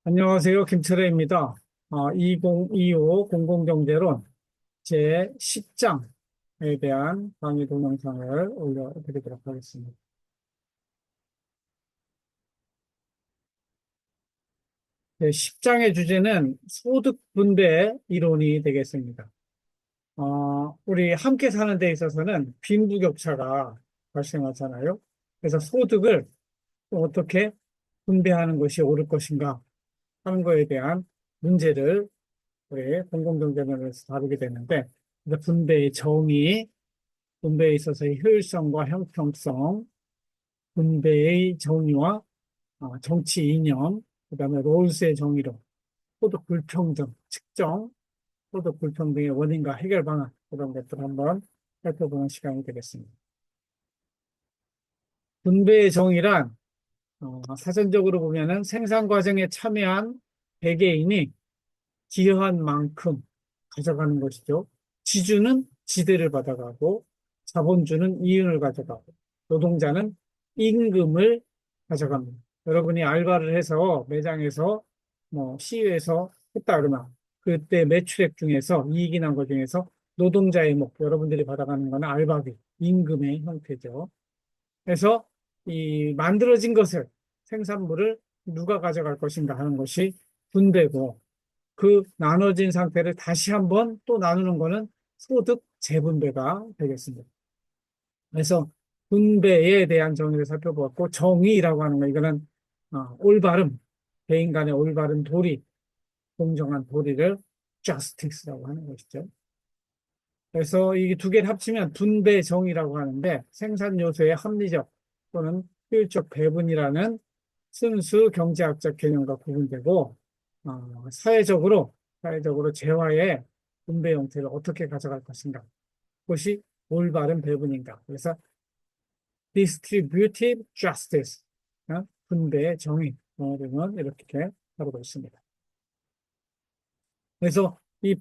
안녕하세요. 김철애입니다. 2025 공공경제론 제 10장에 대한 강의 동영상을 올려드리도록 하겠습니다. 제 10장의 주제는 소득 분배 이론이 되겠습니다. 우리 함께 사는 데 있어서는 빈부격차가 발생하잖아요. 그래서 소득을 어떻게 분배하는 것이 옳을 것인가 하는 것에 대한 문제를 우리 공공경제론에서 다루게 되는데, 이제 분배의 정의, 분배에 있어서의 효율성과 형평성, 분배의 정의와 정치 이념, 그다음에 롤스의 정의로 소득 불평등, 측정, 소득 불평등의 원인과 해결 방안, 그런 것들을 한번 살펴보는 시간이 되겠습니다. 분배의 정의란 사전적으로 보면은 생산 과정에 참여한 개개인이 기여한 만큼 가져가는 것이죠. 지주는 지대를 받아가고 자본주는 이윤을 가져가고 노동자는 임금을 가져갑니다. 여러분이 알바를 해서 매장에서 뭐 CU에서 했다 그러면 그때 매출액 중에서 이익이 난 것 중에서 노동자의 목, 여러분들이 받아가는 거는 알바비, 임금의 형태죠. 그래서 이 만들어진 것을 생산물을 누가 가져갈 것인가 하는 것이 분배고, 그 나눠진 상태를 다시 한번 또 나누는 거는 소득 재분배가 되겠습니다. 그래서 분배에 대한 정의를 살펴보았고, 정의라고 하는 거, 이거는 올바름, 개인 간의 올바른 도리, 공정한 도리를 justice라고 하는 것이죠. 그래서 이 두 개를 합치면 분배 정의라고 하는데, 생산 요소의 합리적 또는 효율적 배분이라는 순수 경제학적 개념과 구분되고, 사회적으로 재화의 분배 형태를 어떻게 가져갈 것인가, 그것이 올바른 배분인가. 그래서 distributive justice, 분배의 정의, 등은 이렇게 다루고 있습니다. 그래서 이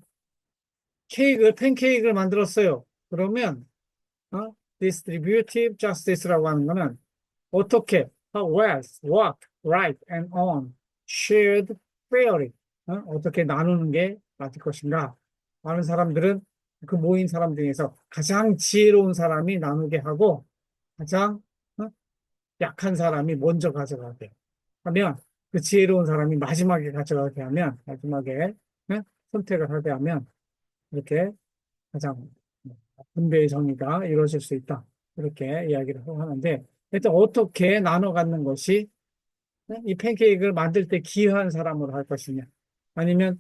팬케이크를 만들었어요. 그러면 distributive justice라고 하는 거는 어떻게 how wealth, what, right, and on shared fairly, 어떻게 나누는 게 맞을 것인가. 많은 사람들은 그 모인 사람 중에서 가장 지혜로운 사람이 나누게 하고 가장 약한 사람이 먼저 가져가게 하면, 그 지혜로운 사람이 마지막에 가져가게 하면, 마지막에 선택을 하게 하면 이렇게 가장 분배의 정의가 이루어질 수 있다. 이렇게 이야기를 하는데, 일단 어떻게 나눠 갖는 것이 이 팬케이크를 만들 때 기여한 사람으로 할 것이냐, 아니면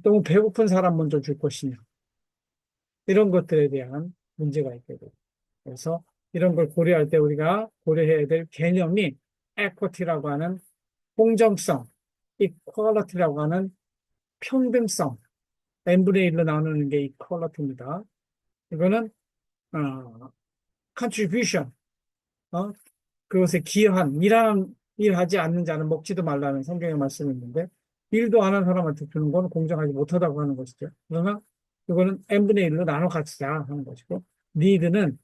너무 배고픈 사람 먼저 줄 것이냐, 이런 것들에 대한 문제가 있게 돼요. 그래서 이런 걸 고려할 때 우리가 고려해야 될 개념이 equity라고 하는 공정성, equality라고 하는 평등성, n분의 1로 나누는 게 equality입니다. 이거는 어, contribution, 어, 그것에 기여한, 일하지 않는 자는 먹지도 말라는 성경의 말씀이 있는데, 일도 안 하는 사람한테 주는 건 공정하지 못하다고 하는 것이죠. 그러나 이거는 n분의 1로 나눠 갖자 하는 것이고, need는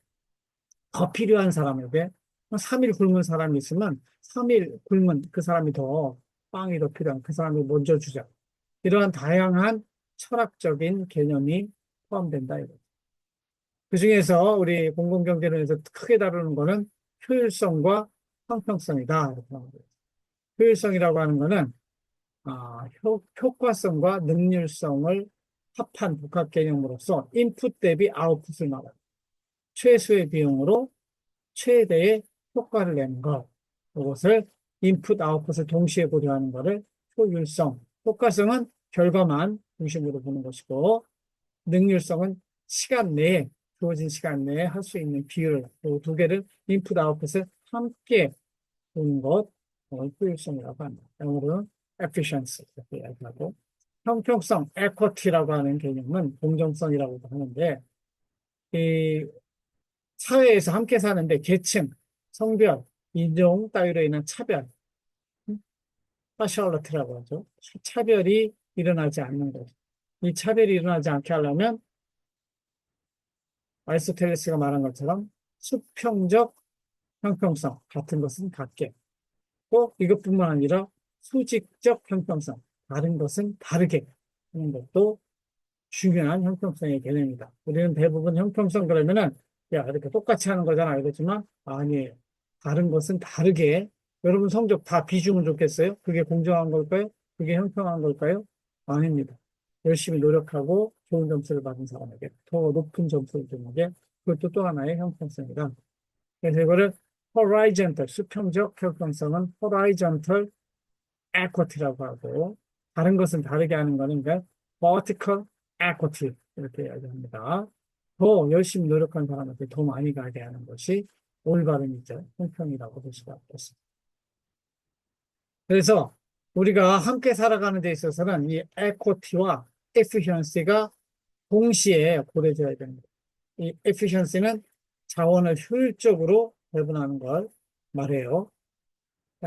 더 필요한 사람에게, 3일 굶은 사람이 있으면 3일 굶은 그 사람이 더, 빵이 더 필요한 그 사람이 먼저 주자. 이러한 다양한 철학적인 개념이 포함된다 이거죠. 그 중에서 우리 공공경제론에서 크게 다루는 거는 효율성과 형평성이다, 이렇게 나오고 있어요. 효율성이라고 하는 거는 효과성과 능률성을 합한 복합 개념으로서 인풋 대비 아웃풋을 말합니다. 최소의 비용으로 최대의 효과를 내는 것. 이것을 인풋, 아웃풋을 동시에 고려하는 것을 효율성. 효과성은 결과만 중심으로 보는 것이고, 능률성은 시간 내에, 주어진 시간 내에 할 수 있는 비율, 두 개를 인풋, 아웃풋을 함께 보는 것, 효율성이라고 합니다. 영어로는 efficiency 이렇게 이야기하고, 형평성, equity라고 하는 개념은 공정성이라고도 하는데, 이 사회에서 함께 사는데 계층, 성별, 인종 따위로 인한 차별, 파셜리티라고 하죠. 차별이 일어나지 않는 것. 이 차별이 일어나지 않게 하려면 아리스토텔레스가 말한 것처럼 수평적 형평성, 같은 것은 같게. 또 이것뿐만 아니라 수직적 형평성, 다른 것은 다르게 하는 것도 중요한 형평성의 개념이다. 우리는 대부분 형평성 그러면은 야 이렇게 똑같이 하는 거잖아 이러지만 아니에요. 다른 것은 다르게. 여러분 성적 다 B주면 좋겠어요? 그게 공정한 걸까요? 그게 형평한 걸까요? 아닙니다. 열심히 노력하고 좋은 점수를 받은 사람에게 더 높은 점수를 주는 게 그것도 또 하나의 형평성이다. 그래서 이거를 horizontal, 수평적 형평성은 horizontal equity라고 하고, 다른 것은 다르게 하는 거는 그러니까 vertical equity 이렇게 이야기합니다. 더 열심히 노력한 사람한테 더 많이 가게 하는 것이 올바름이죠. 형평이라고 볼 수가 있겠습니다. 그래서 우리가 함께 살아가는 데 있어서는 이 equity와 efficiency가 동시에 고려져야 됩니다. 이 efficiency는 자원을 효율적으로 배분하는 걸 말해요.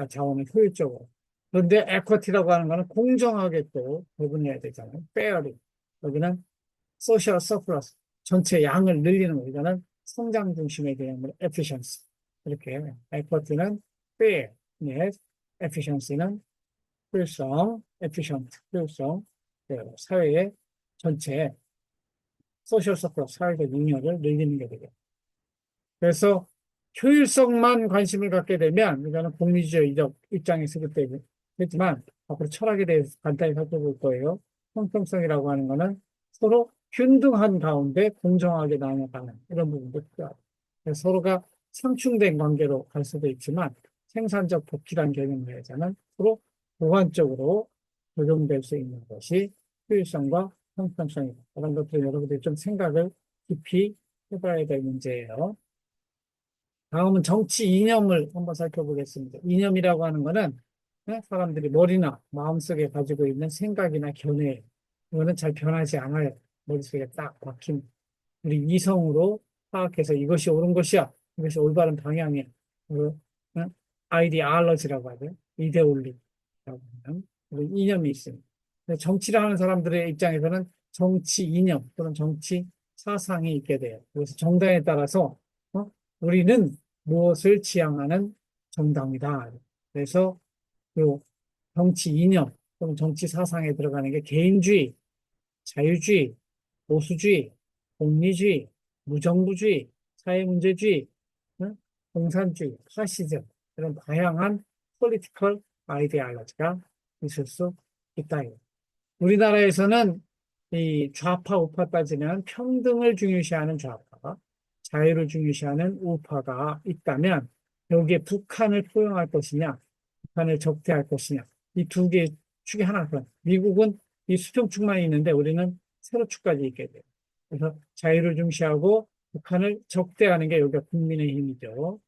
자원을 효율적으로. 그런데 equity라고 하는 거는 공정하게 또 배분해야 되잖아요. fairly. 여기는 social surplus, 전체 양을 늘리는 거. 이거는 성장 중심의 개념으로 efficiency. 이렇게 equity는 fairness, efficiency는 효율성, efficient, 효율성, 네, 사회의 전체 social surplus, 사회적 잉여를 늘리는 게 되겠죠. 그래서 효율성만 관심을 갖게 되면 이거는 공리주의적 입장에서 그때 했지만 앞으로 철학에 대해서 간단히 살펴볼 거예요. 형평성이라고 하는 거는 서로 균등한 가운데 공정하게 나눠가는 이런 부분도 필요하다. 그래서 서로가 상충된 관계로 갈 수도 있지만 생산적 복지란 개념 내에서는 서로 보완적으로 적용될 수 있는 것이 효율성과 형평성이다. 그런 것들 여러분들이 좀 생각을 깊이 해봐야 될 문제예요. 다음은 정치 이념을 한번 살펴보겠습니다. 이념이라고 하는 거는 사람들이 머리나 마음속에 가지고 있는 생각이나 견해, 이거는 잘 변하지 않아요. 머릿속에 딱 박힌 우리 이성으로 파악해서 이것이 옳은 것이야, 이것이 올바른 방향이야. 그리고 아이디알러지라고 하죠. 이데올리라고 하는 그런 이념이 있습니다. 정치를 하는 사람들의 입장에서는 정치 이념 또는 정치 사상이 있게 돼요. 그래서 정당에 따라서 우리는 무엇을 지향하는 정당이다. 그래서 그 정치 이념 또는 정치 사상에 들어가는 게 개인주의, 자유주의, 보수주의, 공리주의, 무정부주의, 사회문제주의, 응? 공산주의, 파시즘 이런 다양한 political ideology가 있을 수 있다. 우리나라에서는 이 좌파 우파 따지면 평등을 중요시하는 좌파가 자유를 중요시하는 우파가 있다면 여기에 북한을 포용할 것이냐, 북한을 적대할 것이냐 이 두 개 축이 하나거든. 미국은 이 수평축만 있는데 우리는 세로축까지 있게 돼요. 그래서 자유를 중시하고 북한을 적대하는 게 여기가 국민의힘이죠.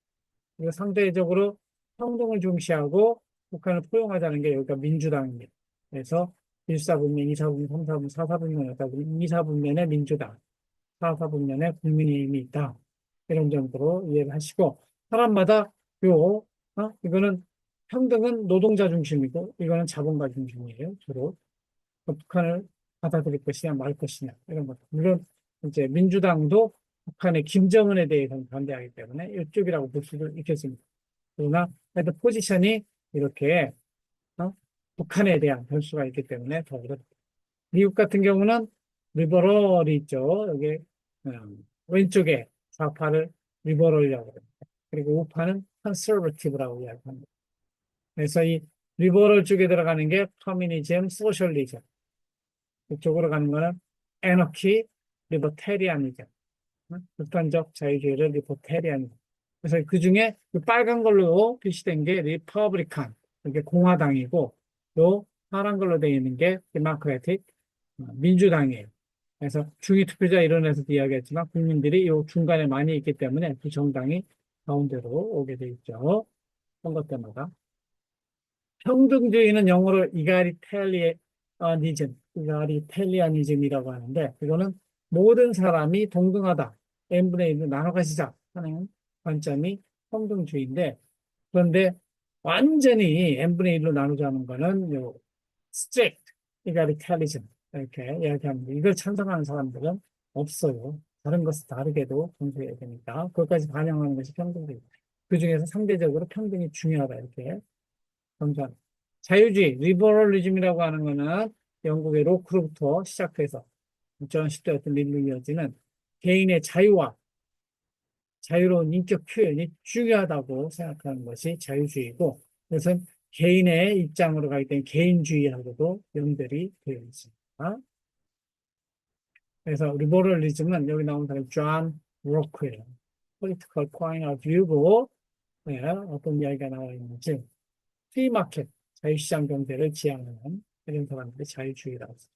그리고 상대적으로 평등을 중시하고 북한을 포용하자는 게 여기가 민주당입니다. 그래서 1사분면, 2사분면, 3사분면, 4사분면, 2사분면에 민주당, 4사분면에 국민의힘이 있다. 이런 정도로 이해를 하시고 사람마다 이거는 평등은 노동자 중심이고 이거는 자본가 중심이에요. 주로 북한을 받아들일 것이냐 말 것이냐 이런 것. 물론 이제 민주당도 북한의 김정은에 대해서는 반대하기 때문에 이쪽이라고 볼 수도 있겠습니다. 그러나 하여튼 포지션이 이렇게 어? 북한에 대한 변수가 있기 때문에 더 그렇다. 미국 같은 경우는 리버럴이 있죠. 여기 왼쪽에 좌파를 리버럴이라고 합니다. 그리고 우파는 컨서버티브라고 이야기합니다. 그래서 이 리버럴 쪽에 들어가는 게 커뮤니즘, 소셜리즘. 이쪽으로 가는 거는 애너키, 리버테리아니즘. 극단적 자유주의를 리버테리아니즘. 그래서 그 중에 그 빨간 걸로 표시된 게 리퍼블리칸, 이게 공화당이고, 또 파란 걸로 되어 있는 게 데모크래틱, 민주당이에요. 그래서 중위 투표자 이론에서도 이야기했지만 국민들이 이 중간에 많이 있기 때문에 두 정당이 가운데로 오게 돼 있죠. 선거 때마다. 평등주의는 영어로 이가리텔리아니즘이라고 하는데 이거는 모든 사람이 동등하다. n분의 1로 나눠 가지자 하는 관점이 평등주의인데 그런데 완전히 n분의 1로 나누자는 거는 요 strict egalitarianism 이렇게 이야기합니다. 이걸 찬성하는 사람들은 없어요. 다른 것을 다르게도 존중해야 되니까 그것까지 반영하는 것이 평등주의. 그 중에서 상대적으로 평등이 중요하다 이렇게 강조합니다. 자유주의, 리버럴리즘이라고 하는 거는 영국의 로크로부터 시작해서 존 스튜어트 밀로 이어지는 개인의 자유와 자유로운 인격 표현이 중요하다고 생각하는 것이 자유주의고, 그것은 개인의 입장으로 가기 때문에 개인주의하고도 연결이 되어 있습니다. 그래서 리버럴리즘은 여기 나온 사람 존 로크예요. political point of view고, 네, 어떤 이야기가 나와 있는지 프리마켓, 자유시장 경제를 지향하는 이런 사람들이 자유주의라고 합니다.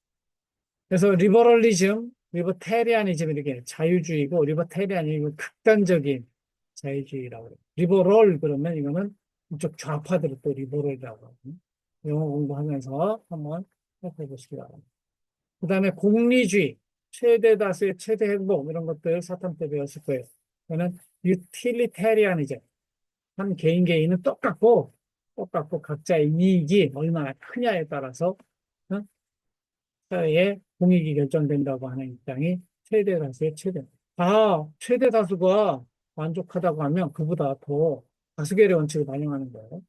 그래서 리버럴리즘, 리버테리아니즘 이렇게 자유주의고 리버테리아니즘은 극단적인 자유주의라고 해요. 리버럴 그러면 이거는 이쪽 좌파들을 또 리버럴이라고 하거든요. 영어 공부하면서 한번 살펴보시기 바랍니다. 그 다음에 공리주의, 최대 다수의 최대 행복 이런 것들 사탐 때 배웠을 거예요. 저는 유틸리테리아니즘, 한 개인 개인은 똑같고 각자의 이익이 얼마나 크냐에 따라서 어? 사회의 공익이 결정된다고 하는 입장이 최대 다수의 최대. 최대 다수가 만족하다고 하면 그보다 더 다수결의 원칙을 반영하는 거예요.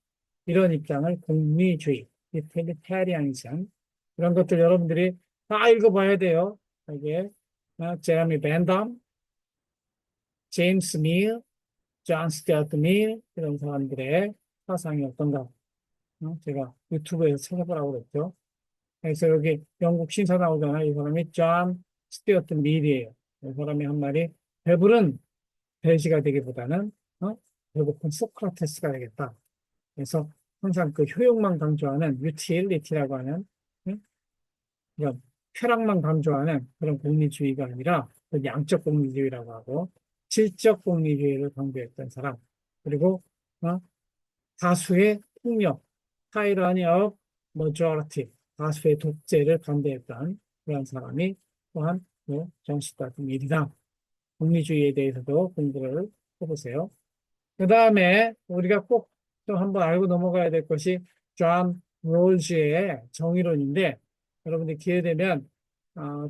이런 입장을 공리주의, 유틸리테리아니즘 이런 것들 여러분들이 다 읽어봐야 돼요. 이게 제레미 벤담, 제임스 밀, 존 스튜어트 밀 이런 사람들의 사상이 어떤가 제가 유튜브에서 찾아보라고 그랬죠. 그래서 여기 영국 신사 나오잖아요. 이 사람이 존 스튜어트 밀이에요. 이 사람이 한 말이 배부른 돼지가 되기보다는 배고픈 소크라테스가 되겠다. 그래서 항상 그 효용만 강조하는 유틸리티라고 하는 응? 이런 쾌락만 강조하는 그런 공리주의가 아니라 그 양적 공리주의라고 하고 질적 공리주의를 강조했던 사람. 그리고 어? 다수의 폭력, tyranny of majority, 다수의 독재를 반대했던 그런 사람이 또한 정식 같은 일이다. 공리주의에 대해서도 공부를 해보세요. 그 다음에 우리가 꼭 좀 한번 알고 넘어가야 될 것이 존 롤즈의 정의론인데 여러분들 기회 되면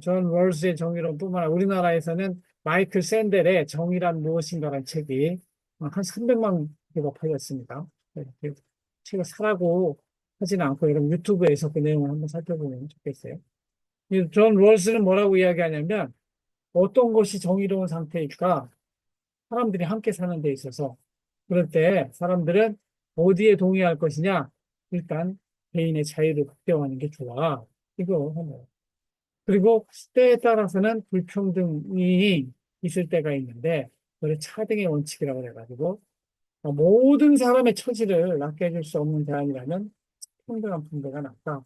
존 롤즈의 정의론뿐만 아니라 우리나라에서는 마이클 샌델의 정의란 무엇인가라는 책이 한 300만 개가 팔렸습니다. 네, 그 책을 사라고 하지는 않고 여러분 유튜브에서 그 내용을 한번 살펴보면 좋겠어요. 이존 롤즈는 뭐라고 이야기하냐면 어떤 것이 정의로운 상태일까? 사람들이 함께 사는 데 있어서 그럴 때 사람들은 어디에 동의할 것이냐? 일단 개인의 자유를 극대화하는 게 좋아. 이거 하나요. 그리고 때에 따라서는 불평등이 있을 때가 있는데 그걸 차등의 원칙이라고 해가지고 모든 사람의 처지를 낫게 해줄 수 없는 대안이라면 평등한 분배가 낫다.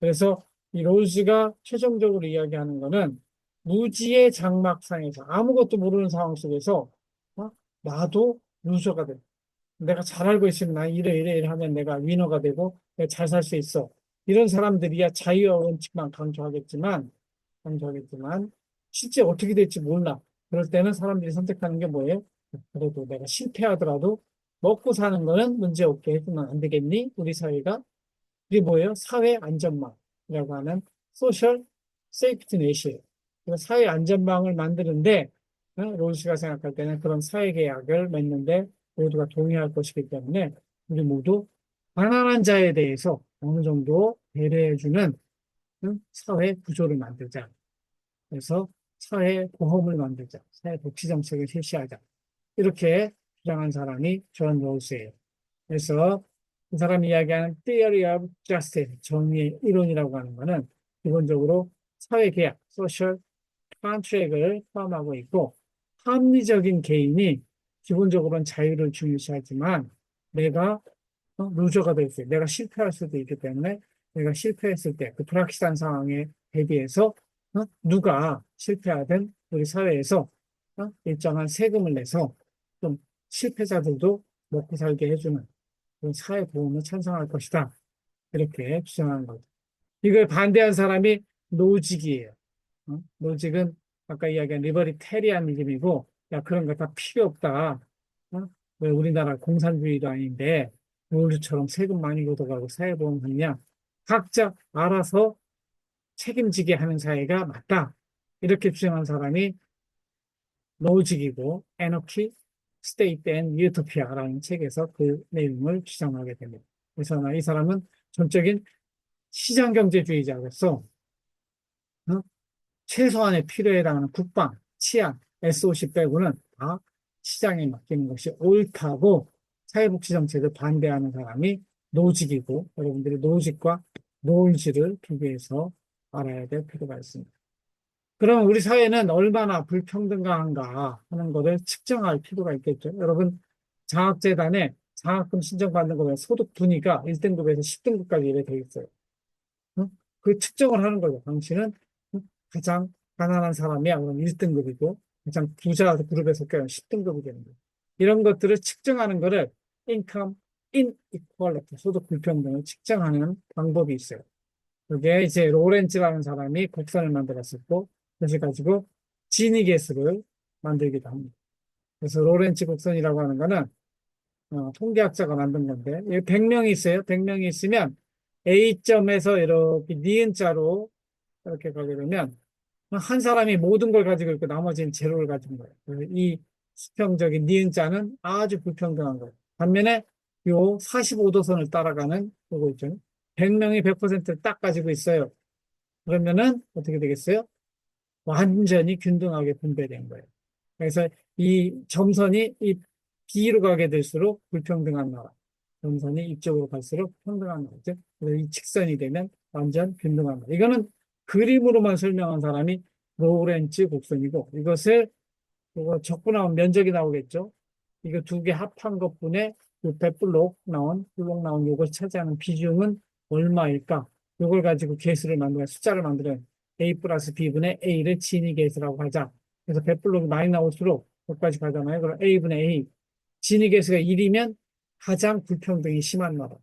그래서 이 롤즈가 최종적으로 이야기하는 거는 무지의 장막상에서 아무것도 모르는 상황 속에서 어? 나도 루저가 돼. 내가 잘 알고 있으면 나 이래 하면 내가 위너가 되고 내가 잘 살 수 있어. 이런 사람들이야 자유와 원칙만 강조하겠지만 실제 어떻게 될지 몰라. 그럴 때는 사람들이 선택하는 게 뭐예요? 그래도 내가 실패하더라도 먹고 사는 거는 문제 없게 해주면 안 되겠니? 우리 사회가 이게 뭐예요? 사회 안전망이라고 하는 소셜 세이프티 넷이에요. 사회 안전망을 만드는데 롤스가 생각할 때는 그런 사회 계약을 맺는데 모두가 동의할 것이기 때문에 우리 모두 가난한 자에 대해서 어느 정도 배려해주는 사회 구조를 만들자. 그래서 사회 보험을 만들자. 사회 복지 정책을 실시하자. 이렇게 주장한 사람이 존 롤스예요. 그래서 그 사람이 이야기하는 theory of justice, 정의의 이론이라고 하는 것은 기본적으로 사회계약, social contract을 포함하고 있고 합리적인 개인이 기본적으로는 자유를 중요시하지만 내가 루저가 될 수, 내가 실패할 수도 있기 때문에 내가 실패했을 때 그 불확실한 상황에 대비해서 누가 실패하든 우리 사회에서 일정한 세금을 내서 좀 실패자들도 먹고 살게 해주는 그런 사회보험을 찬성할 것이다. 이렇게 주장하는 거죠. 이걸 반대한 사람이 노직이에요. 노직은 아까 이야기한 리버리테리아니즘이고, 야, 그런 거 다 필요 없다. 왜 우리나라 공산주의도 아닌데, 우리처럼 세금 많이 걷어가고 사회보험 하냐? 각자 알아서 책임지게 하는 사회가 맞다. 이렇게 주장한 사람이 노직이고, 에너키, 스테이트 앤 유토피아라는 책에서 그 내용을 주장하게 됩니다. 그래서 이 사람은 전적인 시장경제주의자로서 어? 최소한의 필요에 해당하는 국방, 치안, SOC 빼고는 다 시장에 맡기는 것이 옳다고 사회복지 정책을 반대하는 사람이 노직이고 여러분들이 노직과 노이즈를 비교해서 알아야 될 필요가 있습니다. 그럼 우리 사회는 얼마나 불평등한가 하는 것을 측정할 필요가 있겠죠. 여러분 장학재단에 장학금 신청받는 거에 소득 분위가 1등급에서 10등급까지 이래 되어 있어요. 응? 그 측정을 하는 거죠. 당신은 가장 가난한 사람이야. 그럼 1등급이고, 가장 부자 그룹에 속해 10등급이 되는 거예요. 이런 것들을 측정하는 거를 income inequality, 소득 불평등을 측정하는 방법이 있어요. 그게 이제 로렌츠라는 사람이 곡선을 만들었었고, 그래서 가지고 지니 계수를 만들기도 합니다. 그래서 로렌츠 곡선이라고 하는 거는 통계학자가 만든 건데, 100명이 있어요. 100명이 있으면 A점에서 이렇게 니은자로 이렇게 가게 되면 한 사람이 모든 걸 가지고 있고 나머지는 제로를 가진 거예요. 그래서 이 수평적인 니은자는 아주 불평등한 거예요. 반면에 요 45도선을 따라가는 요거 있죠. 100명이 100%를 딱 가지고 있어요. 그러면은 어떻게 되겠어요? 완전히 균등하게 분배된 거예요. 그래서 이 점선이 이 B로 가게 될수록 불평등한 나라. 점선이 이쪽으로 갈수록 평등한 나라죠. 그래서 이 직선이 되면 완전 균등한 나라. 이거는 그림으로만 설명한 사람이 로렌츠 곡선이고 이것을 이거 적분하면 면적이 나오겠죠. 이거 두 개 합한 것분의 요 100블록 나온 블록 나온 요걸 차지하는 비중은 얼마일까? 요걸 가지고 계수를 만들어 숫자를 만들어 A 플러스 B분의 A를 진위 계수라고 하자. 그래서 100블록이 많이 나올수록 여기까지 가잖아요. 그럼 A분의 A 진위 계수가 1이면 가장 불평등이 심한 나라.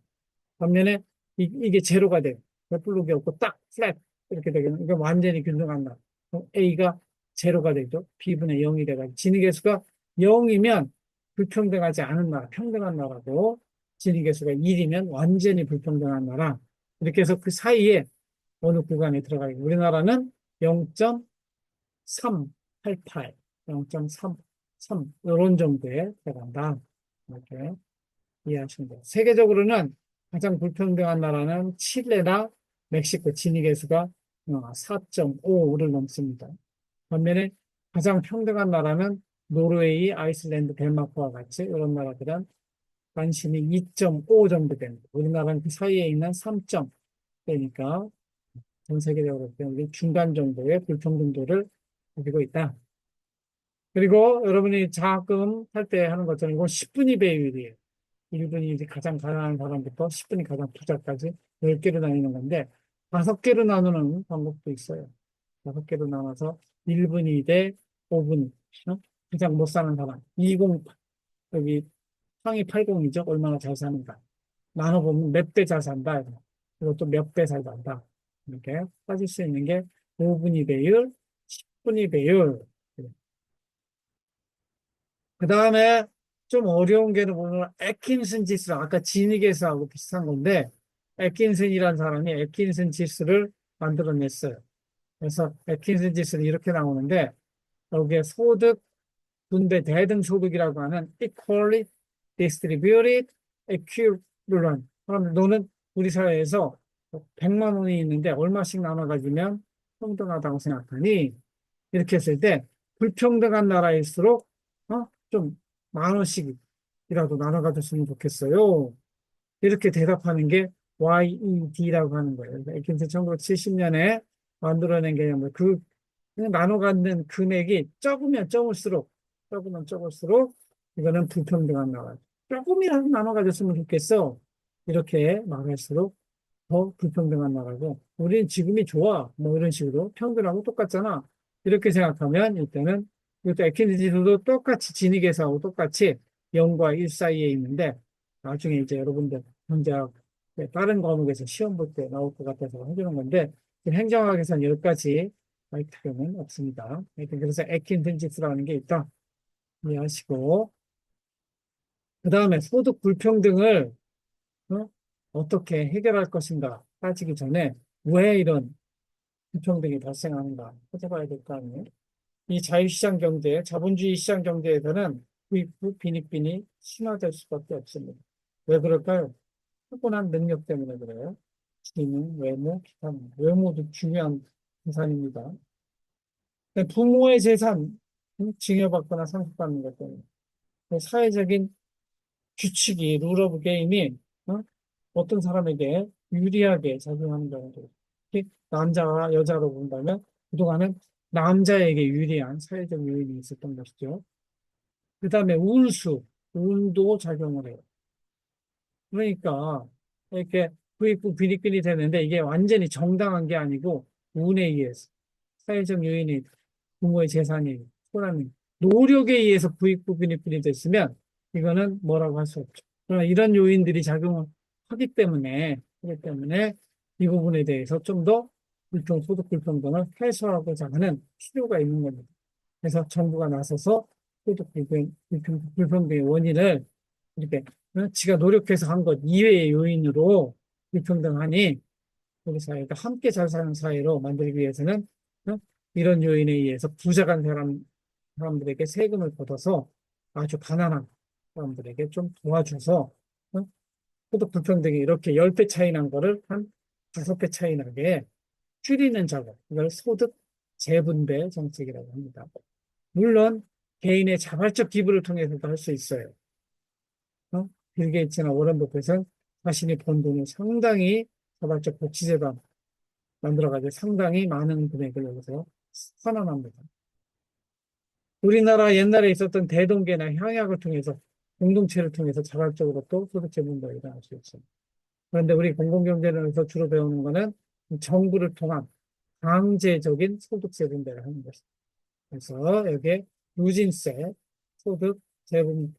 반면에 이게 제로가 돼요. 100블록이 없고 딱 플랫 이렇게 되겠네. 이거 완전히 균등한 나라. 그럼 A가 제로가 되죠. B분의 0이 돼가지고 진위계수가 0이면 불평등하지 않은 나라, 평등한 나라고 진위계수가 1이면 완전히 불평등한 나라. 이렇게 해서 그 사이에 어느 구간에 들어가요. 우리나라는 0.388, 0.33 이런 정도에 들어간다. 이렇게 이해하시면 돼요. 세계적으로는 가장 불평등한 나라는 칠레나 멕시코 진위계수가 4.5를 넘습니다. 반면에 가장 평등한 나라는 노르웨이, 아이슬란드, 덴마크와 같이 이런 나라들은 관심이 2.5 정도 됩니다. 우리나라는 그 사이에 있는 3점대니까 전 세계적으로 보면 중간 정도의 불평등도를 가지고 있다. 그리고 여러분이 장학금 탈 때 하는 것처럼 이건 10분위 배율이에요. 1분이 이제 가장 가난한 사람부터 10분이 가장 부자까지 10개로 나뉘는 건데 5개로 나누는 방법도 있어요. 5개로 나눠서 1분위 대 5분위. 가장 못 사는 사람. 20, 여기 상위 80이죠. 얼마나 잘 사는가. 나눠보면 몇 배 잘 산다. 이것도 몇 배 잘 산다. 이렇게 따질 수 있는 게 5분위 배율, 10분위 배율. 그 다음에 좀 어려운 게는 보면 애킨슨 지수, 아까 지니 계수하고 비슷한 건데 애킨슨이라는 사람이 애킨슨 지수를 만들어냈어요. 그래서 애킨슨 지수는 이렇게 나오는데 여기에 소득 분배 대등 소득이라고 하는 equally distributed equivalent. 그럼 너는 우리 사회에서 100만 원이 있는데 얼마씩 나눠 가지면 평등하다고 생각하니? 이렇게 했을 때 불평등한 나라일수록 좀 만 원씩이라도 나눠 가졌으면 좋겠어요. 이렇게 대답하는 게 YED라고 하는 거예요. 에킨스 1970년에 만들어낸 개념을 그 나눠 갖는 금액이 적으면 적을수록 이거는 불평등한 나라. 조금이라도 나눠 가졌으면 좋겠어. 이렇게 말할수록 더 불평등한 나라고. 우리는 지금이 좋아. 뭐 이런 식으로 평균하고 똑같잖아. 이렇게 생각하면 이때는 이것도 에키니지도 똑같이 진위계수하고 똑같이 0과 1 사이에 있는데 나중에 이제 여러분들 혼자 다른 과목에서 시험 볼 때 나올 것 같아서 해주는 건데 행정학에서는 여기까지 필요는 없습니다. 하여튼 그래서 에킨텐지스라는 게 있다. 이해하시고 그 다음에 소득 불평등을 어떻게 해결할 것인가 따지기 전에 왜 이런 불평등이 발생하는가 찾아봐야 될 거 아니에요. 이 자유시장 경제, 자본주의 시장 경제에서는 부익부, 빈익빈이 심화될 수밖에 없습니다. 왜 그럴까요? 타고난 능력 때문에 그래요. 지능, 외모, 기타, 외모도 중요한 재산입니다. 부모의 재산, 징여받거나 상속받는 것 때문에. 사회적인 규칙이, 룰 오브 게임이, 어? 어떤 사람에게 유리하게 작용하는 경우도. 특히 남자와 여자로 본다면, 그동안은 남자에게 유리한 사회적 요인이 있었던 것이죠. 그 다음에 운도 작용을 해요. 그러니까, 이렇게 부익부 빈익빈이 되는데, 이게 완전히 정당한 게 아니고, 운에 의해서, 사회적 요인이 부모의 재산이, 호랑이, 노력에 의해서 부익부빈익빈이 됐으면 이거는 뭐라고 할 수 없죠. 그러나 이런 요인들이 작용을 하기 때문에 이 부분에 대해서 좀 더 소득 불평등을 해소하고자 하는 필요가 있는 겁니다. 그래서 정부가 나서서 소득 불평등의 원인을 이렇게 지가 노력해서 한 것 이외의 요인으로 불평등하니 우리 사회가 함께 잘 사는 사회로 만들기 위해서는 어? 이런 요인에 의해서 부자간 사람들에게 세금을 걷어서 아주 가난한 사람들에게 좀 도와줘서 어? 소득 불평등이 이렇게 10배 차이 난 거를 한 5배 차이 나게 줄이는 작업, 이걸 소득 재분배 정책이라고 합니다. 물론 개인의 자발적 기부를 통해서도 할 수 있어요. 빌 게이츠나 워런 버핏은 자신이 번 돈을 상당히 자발적 복지재단 만들어가지고 상당히 많은 금액을 여기서 환원합니다. 우리나라 옛날에 있었던 대동계나 향약을 통해서 공동체를 통해서 자발적으로 또 소득 재분배가 일어날 수 있어요. 그런데 우리 공공경제론에서 주로 배우는 거는 정부를 통한 강제적인 소득 재분배를 하는 것입니다. 그래서 여기에 누진세, 소득 재분,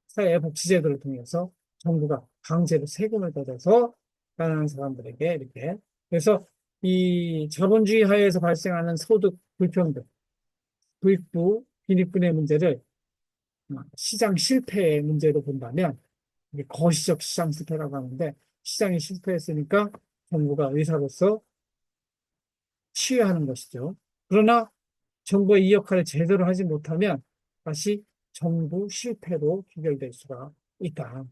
사회복지제도를 통해서 정부가 강제로 세금을 걷어서 가난한 사람들에게 이렇게 그래서 이 자본주의 하에서 발생하는 소득 불평등, 부익부, 빈익분의 문제를 시장 실패의 문제로 본다면 이게 거시적 시장 실패라고 하는데 시장이 실패했으니까 정부가 의사로서 치유하는 것이죠. 그러나 정부의 이 역할을 제대로 하지 못하면 다시 정부 실패로 귀결될 수가 있다.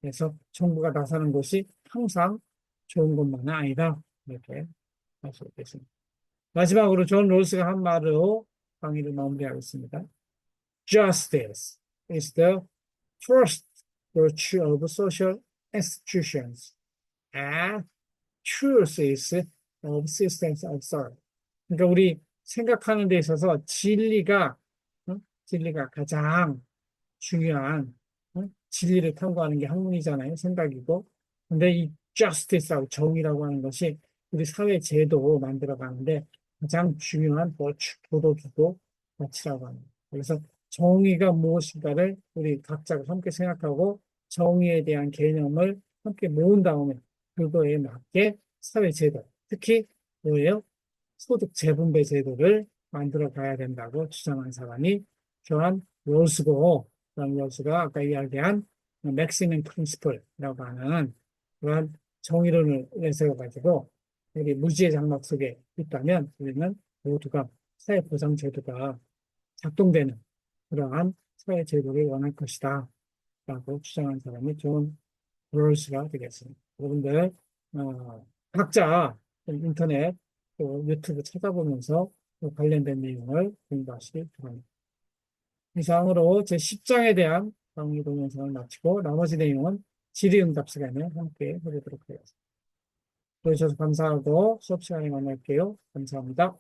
그래서 정부가 나서는 것이 항상 좋은 것만은 아니다. 이렇게 할 수 있겠습니다. 마지막으로 존 롤스가 한 말로 강의를 마무리하겠습니다. Justice is the first virtue of social institutions, and truth is of systems of thought. 그러니까 우리 생각하는 데 있어서 진리가 가장 중요한 진리를 탐구하는 게 학문이잖아요. 생각이고. 근데 이 justice하고 정의라고 하는 것이 우리 사회 제도 만들어 가는데 가장 중요한 도덕이고 가치라고 합니다. 그래서 정의가 무엇인가를 우리 각자가 함께 생각하고 정의에 대한 개념을 함께 모은 다음에 그거에 맞게 사회 제도, 특히 뭐예요? 소득 재분배 제도를 만들어 가야 된다고 주장한 사람이 조한 롤스고, 조한 롤스가 아까 이야기한 맥시멈 프린시플이라고 하는 그러한 정의론을 내세워가지고 우리 무지의 장막 속에 있다면 우리는 모두가 사회보장 제도가 작동되는 그러한 사회 제도를 원할 것이다 라고 주장한 사람이 존 롤스가 되겠습니다. 여러분들 각자 인터넷 또 유튜브 찾아보면서 관련된 내용을 공부하시기 바랍니다. 이상으로 제 10장에 대한 강의 동영상을 마치고 나머지 내용은 질의응답 시간에 함께 해보도록 하겠습니다. 들어주셔서 감사하고 수업 시간에 만날게요. 감사합니다.